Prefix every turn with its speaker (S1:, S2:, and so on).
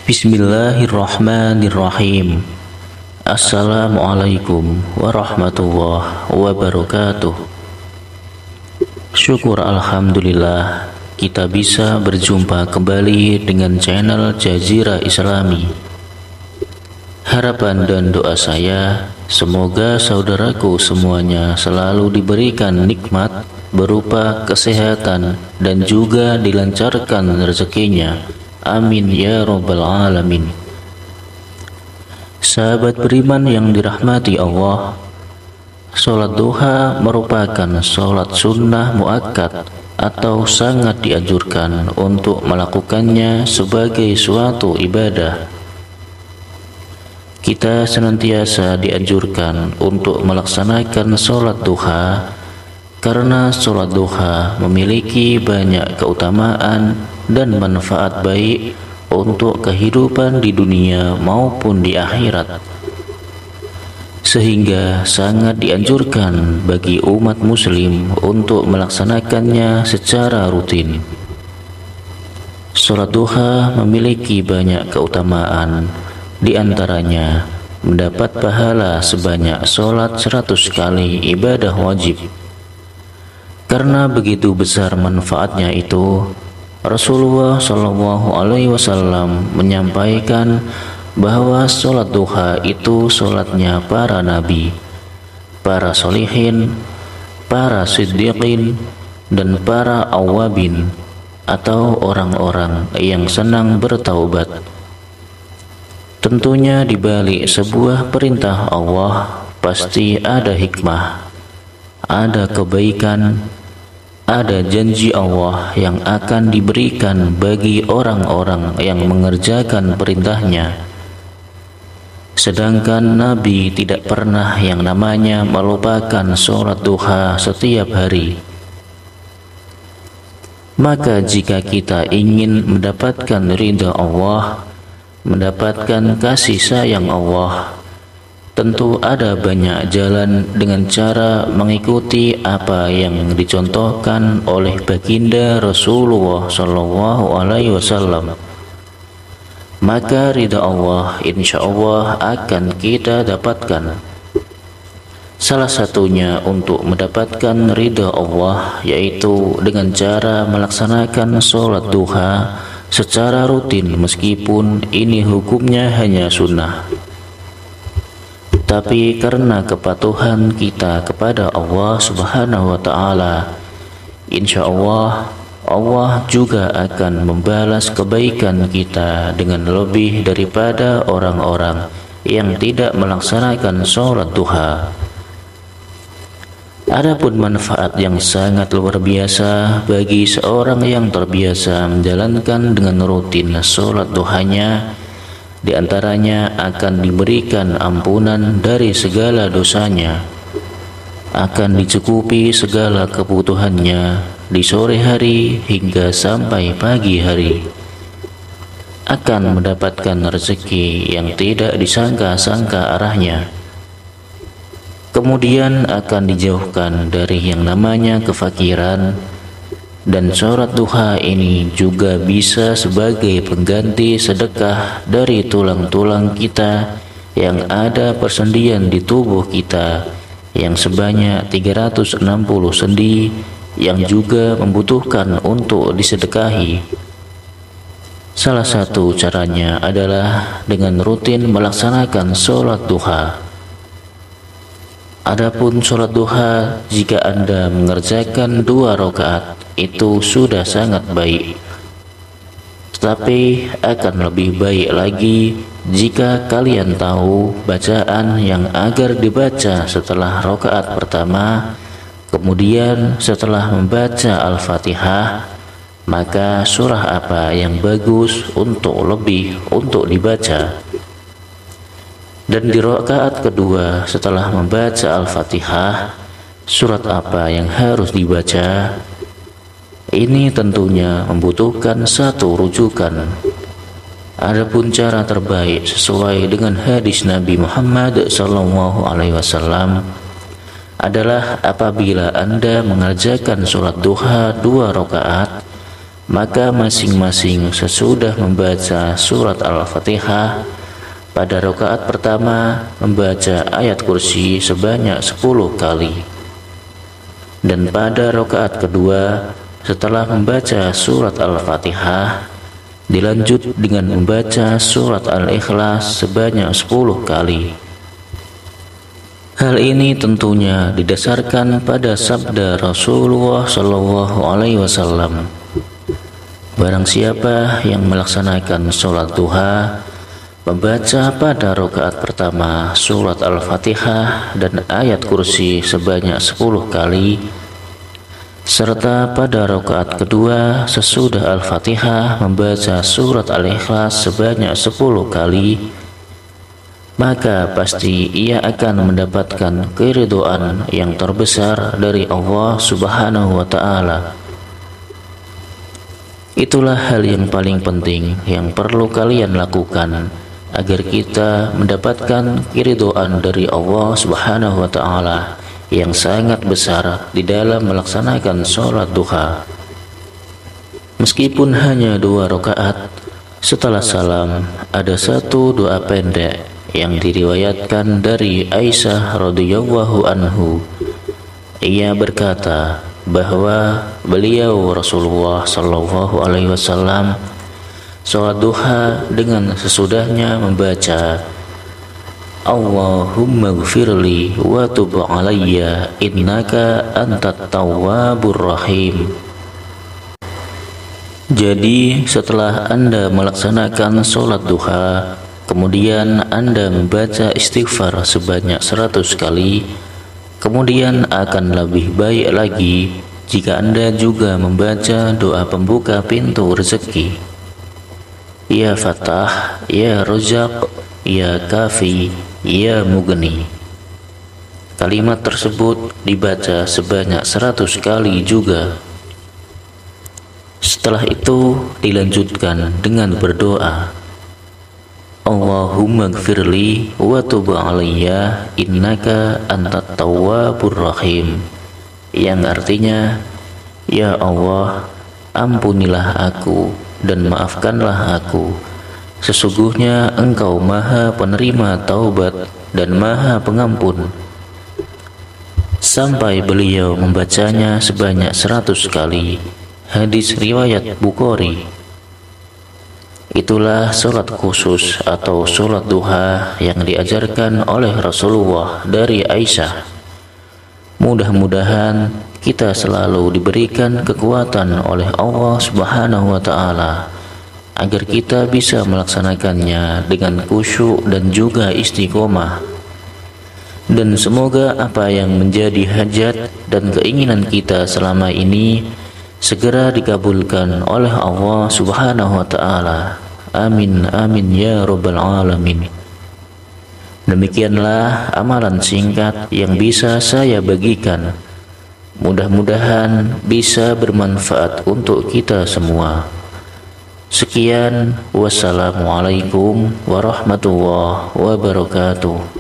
S1: Bismillahirrahmanirrahim. Assalamualaikum warahmatullahi wabarakatuh. Syukur alhamdulillah kita bisa berjumpa kembali dengan channel Jazirah Islami. Harapan dan doa saya, semoga saudaraku semuanya selalu diberikan nikmat berupa kesehatan dan juga dilancarkan rezekinya. Amin ya rabbal alamin. Sahabat beriman yang dirahmati Allah, sholat duha merupakan sholat sunnah muakkad atau sangat dianjurkan untuk melakukannya sebagai suatu ibadah. Kita senantiasa dianjurkan untuk melaksanakan sholat duha karena sholat duha memiliki banyak keutamaan dan manfaat baik untuk kehidupan di dunia maupun di akhirat, sehingga sangat dianjurkan bagi umat muslim untuk melaksanakannya secara rutin. Sholat duha memiliki banyak keutamaan, di antaranya mendapat pahala sebanyak sholat 100 kali ibadah wajib. Karena begitu besar manfaatnya itu, Rasulullah SAW menyampaikan bahwa sholat duha itu sholatnya para nabi, para solihin, para siddiqin, dan para awabin atau orang-orang yang senang bertaubat. Tentunya di balik sebuah perintah Allah pasti ada hikmah, ada kebaikan, ada janji Allah yang akan diberikan bagi orang-orang yang mengerjakan perintahnya. Sedangkan Nabi tidak pernah yang namanya melupakan sholat duha setiap hari. Maka jika kita ingin mendapatkan ridha Allah, mendapatkan kasih sayang Allah, tentu ada banyak jalan dengan cara mengikuti apa yang dicontohkan oleh baginda Rasulullah SAW. Maka ridha Allah insya Allah akan kita dapatkan. Salah satunya untuk mendapatkan ridha Allah yaitu dengan cara melaksanakan sholat duha secara rutin, meskipun ini hukumnya hanya sunnah. Tapi karena kepatuhan kita kepada Allah Subhanahu wa Ta'ala, insya Allah Allah juga akan membalas kebaikan kita dengan lebih daripada orang-orang yang tidak melaksanakan sholat duha. Adapun manfaat yang sangat luar biasa bagi seorang yang terbiasa menjalankan dengan rutin sholat duhanya, di antaranya akan diberikan ampunan dari segala dosanya, akan dicukupi segala kebutuhannya di sore hari hingga sampai pagi hari, akan mendapatkan rezeki yang tidak disangka-sangka arahnya, kemudian akan dijauhkan dari yang namanya kefakiran. Dan sholat duha ini juga bisa sebagai pengganti sedekah dari tulang-tulang kita yang ada persendian di tubuh kita yang sebanyak 360 sendi yang juga membutuhkan untuk disedekahi. Salah satu caranya adalah dengan rutin melaksanakan sholat duha. Adapun sholat duha, jika Anda mengerjakan 2 rakaat, itu sudah sangat baik. Tetapi akan lebih baik lagi jika kalian tahu bacaan yang agar dibaca setelah rakaat pertama, kemudian setelah membaca Al-Fatihah, maka surah apa yang bagus untuk dibaca. Dan di rakaat kedua setelah membaca Al-Fatihah, surat apa yang harus dibaca? Ini tentunya membutuhkan satu rujukan. Adapun cara terbaik sesuai dengan hadis Nabi Muhammad SAW adalah apabila Anda mengerjakan sholat duha 2 rakaat, Maka masing-masing sesudah membaca surat Al-Fatihah, pada rakaat pertama membaca ayat kursi sebanyak 10 kali, dan pada rakaat kedua setelah membaca surat Al-Fatihah dilanjut dengan membaca surat Al-Ikhlas sebanyak 10 kali. Hal ini tentunya didasarkan pada sabda Rasulullah SAW. Barang siapa yang melaksanakan sholat duha, membaca pada rakaat pertama surat Al-Fatihah dan ayat kursi sebanyak 10 kali, serta pada rakaat kedua sesudah Al-Fatihah membaca surat Al-Ikhlas sebanyak 10 kali, maka pasti ia akan mendapatkan keridhaan yang terbesar dari Allah Subhanahu wa Ta'ala. Itulah hal yang paling penting yang perlu kalian lakukan agar kita mendapatkan keridhaan dari Allah Subhanahu wa Ta'ala yang sangat besar di dalam melaksanakan sholat duha. Meskipun hanya 2 rakaat, setelah salam ada satu doa pendek yang diriwayatkan dari Aisyah radhiyallahu anhu. Ia berkata bahwa beliau Rasulullah sallallahu alaihi wasallam sholat duha dengan sesudahnya membaca Allahumma gfirli wa tub alayya innaka antat tawwabur rahim. Jadi setelah Anda melaksanakan sholat duha, kemudian Anda membaca istighfar sebanyak 100 kali, kemudian akan lebih baik lagi jika Anda juga membaca doa pembuka pintu rezeki. Ya Fatah, Ya Razzaq, Ya Kafi, Ya Mughni. Kalimat tersebut dibaca sebanyak 100 kali juga. Setelah itu dilanjutkan dengan berdoa, Allahumma gfirli wa tub alayya innaka antat tawwabur rahim, yang artinya, ya Allah, ampunilah aku dan maafkanlah aku, sesungguhnya Engkau Maha Penerima taubat dan Maha Pengampun. Sampai beliau membacanya sebanyak 100 kali. Hadis riwayat Bukhari. Itulah sholat khusus atau sholat duha yang diajarkan oleh Rasulullah dari Aisyah. Mudah-mudahan kita selalu diberikan kekuatan oleh Allah Subhanahu wa Ta'ala agar kita bisa melaksanakannya dengan khusyuk dan juga istiqomah. Dan semoga apa yang menjadi hajat dan keinginan kita selama ini segera dikabulkan oleh Allah Subhanahu wa Ta'ala. Amin amin ya rabbal alamin. Demikianlah amalan singkat yang bisa saya bagikan. Mudah-mudahan bisa bermanfaat untuk kita semua. Sekian, wassalamualaikum warahmatullahi wabarakatuh.